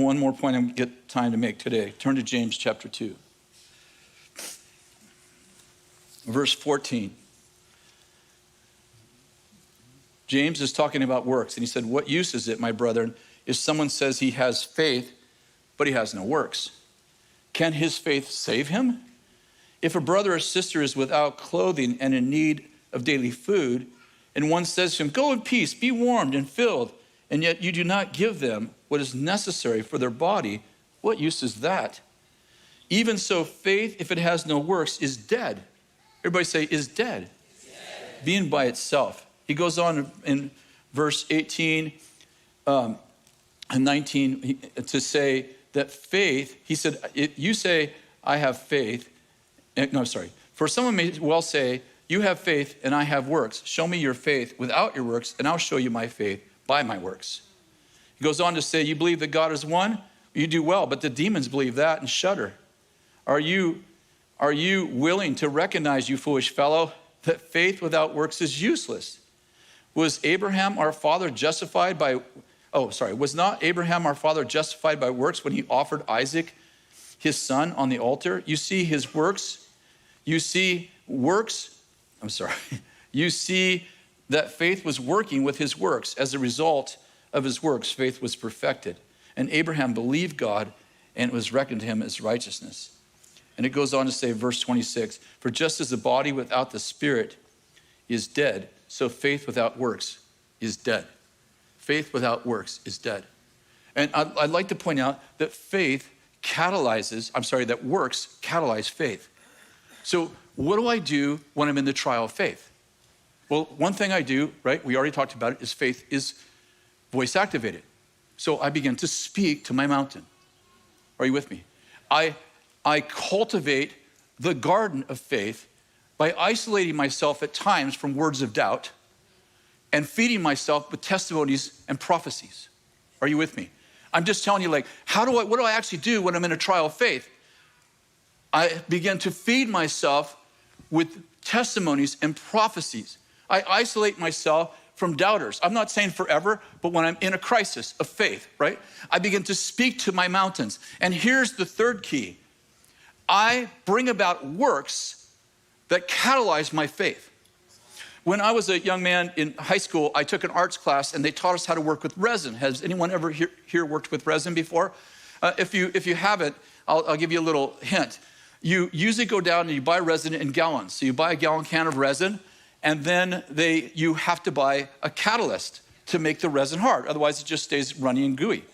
one more point I get time to make today. Turn to James chapter 2. Verse 14. James is talking about works, and he said, what use is it, my brethren, if someone says he has faith, but he has no works? Can his faith save him? If a brother or sister is without clothing and in need of daily food, and one says to him, go in peace, be warmed and filled, and yet you do not give them what is necessary for their body, what use is that? Even so, faith, if it has no works, is dead. Everybody say, is dead. Being by itself. He goes on in verse 18 and 19 to say that faith, he said, you say, I have faith. No, sorry. For someone may well say, you have faith and I have works. Show me your faith without your works, and I'll show you my faith by my works. He goes on to say, you believe that God is one? You do well, but the demons believe that and shudder. Are you willing to recognize, you foolish fellow, that faith without works is useless? Was not Abraham our father justified by works when he offered Isaac, his son, on the altar? You see his works. You see that faith was working with his works. As a result of his works, faith was perfected. And Abraham believed God, and it was reckoned to him as righteousness. And it goes on to say, verse 26, for just as the body without the spirit is dead, so faith without works is dead. Faith without works is dead. And I'd like to point out that works catalyze faith. So what do I do when I'm in the trial of faith? Well, one thing I do, right, we already talked about it, is faith is voice activated. So I begin to speak to my mountain. Are you with me? I cultivate the garden of faith by isolating myself at times from words of doubt and feeding myself with testimonies and prophecies. Are you with me? I'm just telling you, like, what do I actually do when I'm in a trial of faith? I begin to feed myself with testimonies and prophecies. I isolate myself from doubters. I'm not saying forever, but when I'm in a crisis of faith, right? I begin to speak to my mountains. And here's the third key. I bring about works that catalyze my faith. When I was a young man in high school, I took an arts class and they taught us how to work with resin. Has anyone ever here worked with resin before? If you haven't, I'll give you a little hint. You usually go down and you buy resin in gallons. So you buy a gallon can of resin, and then you have to buy a catalyst to make the resin hard. Otherwise, it just stays runny and gooey.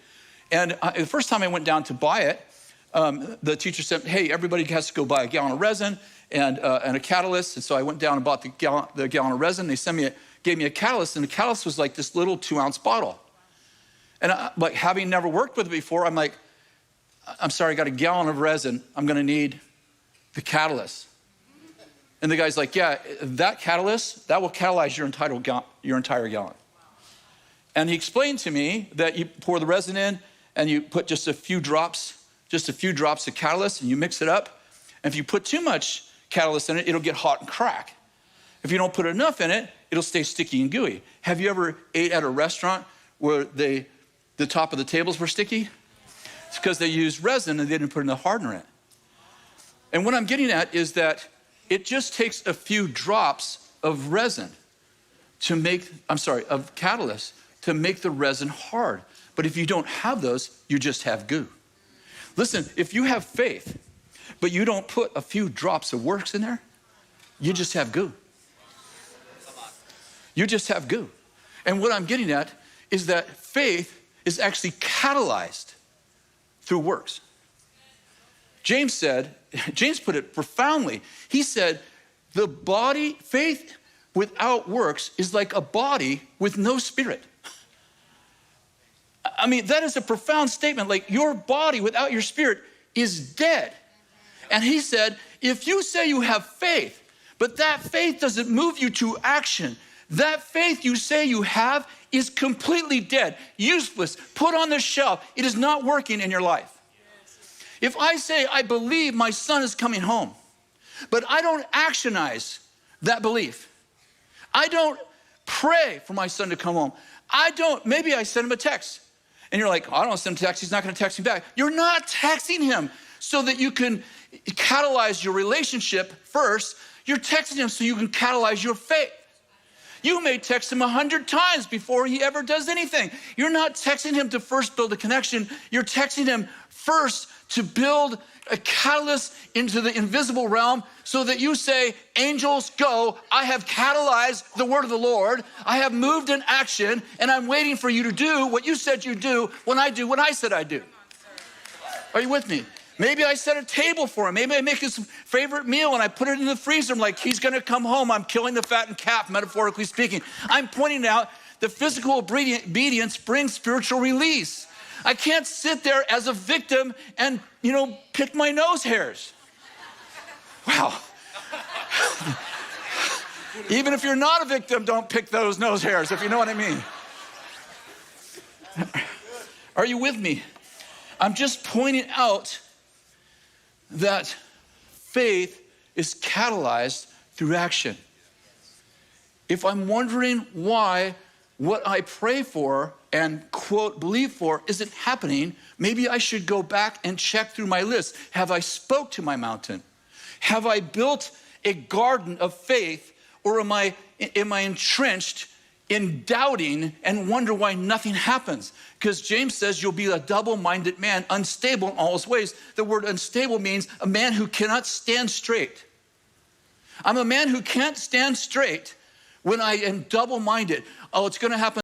And the first time I went down to buy it, the teacher said, hey, everybody has to go buy a gallon of resin and a catalyst. And so I went down and bought the gallon of resin. They gave me a catalyst, and the catalyst was like this little 2-ounce bottle. And like, having never worked with it before, I'm like, I'm sorry, I got a gallon of resin. I'm gonna need the catalyst. And the guy's like, yeah, that catalyst, that will catalyze your entire gallon. And he explained to me that you pour the resin in and you put just a few drops of catalyst, and you mix it up. And if you put too much catalyst in it, it'll get hot and crack. If you don't put enough in it, it'll stay sticky and gooey. Have you ever ate at a restaurant where the top of the tables were sticky? It's because they used resin and they didn't put enough hardener in it. And what I'm getting at is that it just takes a few drops of catalyst to make the resin hard. But if you don't have those, you just have goo. Listen, if you have faith, but you don't put a few drops of works in there, you just have goo. You just have goo. And what I'm getting at is that faith is actually catalyzed through works. James put it profoundly. He said, faith without works is like a body with no spirit. I mean, that is a profound statement. Like, your body without your spirit is dead. And he said, if you say you have faith, but that faith doesn't move you to action, that faith you say you have is completely dead, useless, put on the shelf. It is not working in your life. If I say I believe my son is coming home, but I don't actionize that belief, I don't pray for my son to come home, maybe I send him a text, And you're like, I don't send him a text. He's not going to text me back. You're not texting him so that you can catalyze your relationship first. You're texting him so you can catalyze your faith. You may text him 100 times before he ever does anything. You're not texting him to first build a connection. You're texting him first to build a catalyst into the invisible realm so that you say, angels, go. I have catalyzed the word of the Lord. I have moved in action, and I'm waiting for you to do what you said you'd do when I said I'd do. Are you with me? Maybe I set a table for him. Maybe I make his favorite meal and I put it in the freezer. I'm like, he's going to come home. I'm killing the fattened calf, metaphorically speaking. I'm pointing out the physical obedience brings spiritual release. I can't sit there as a victim and, pick my nose hairs. Wow. Even if you're not a victim, don't pick those nose hairs, if you know what I mean. Are you with me? I'm just pointing out that faith is catalyzed through action. If I'm wondering why what I pray for and, quote, believe for isn't happening, maybe I should go back and check through my list. Have I spoke to my mountain? Have I built a garden of faith, or am I entrenched in doubting and wonder why nothing happens? Because James says you'll be a double-minded man, unstable in all his ways. The word unstable means a man who cannot stand straight. I'm a man who can't stand straight when I am double-minded. Oh, it's going to happen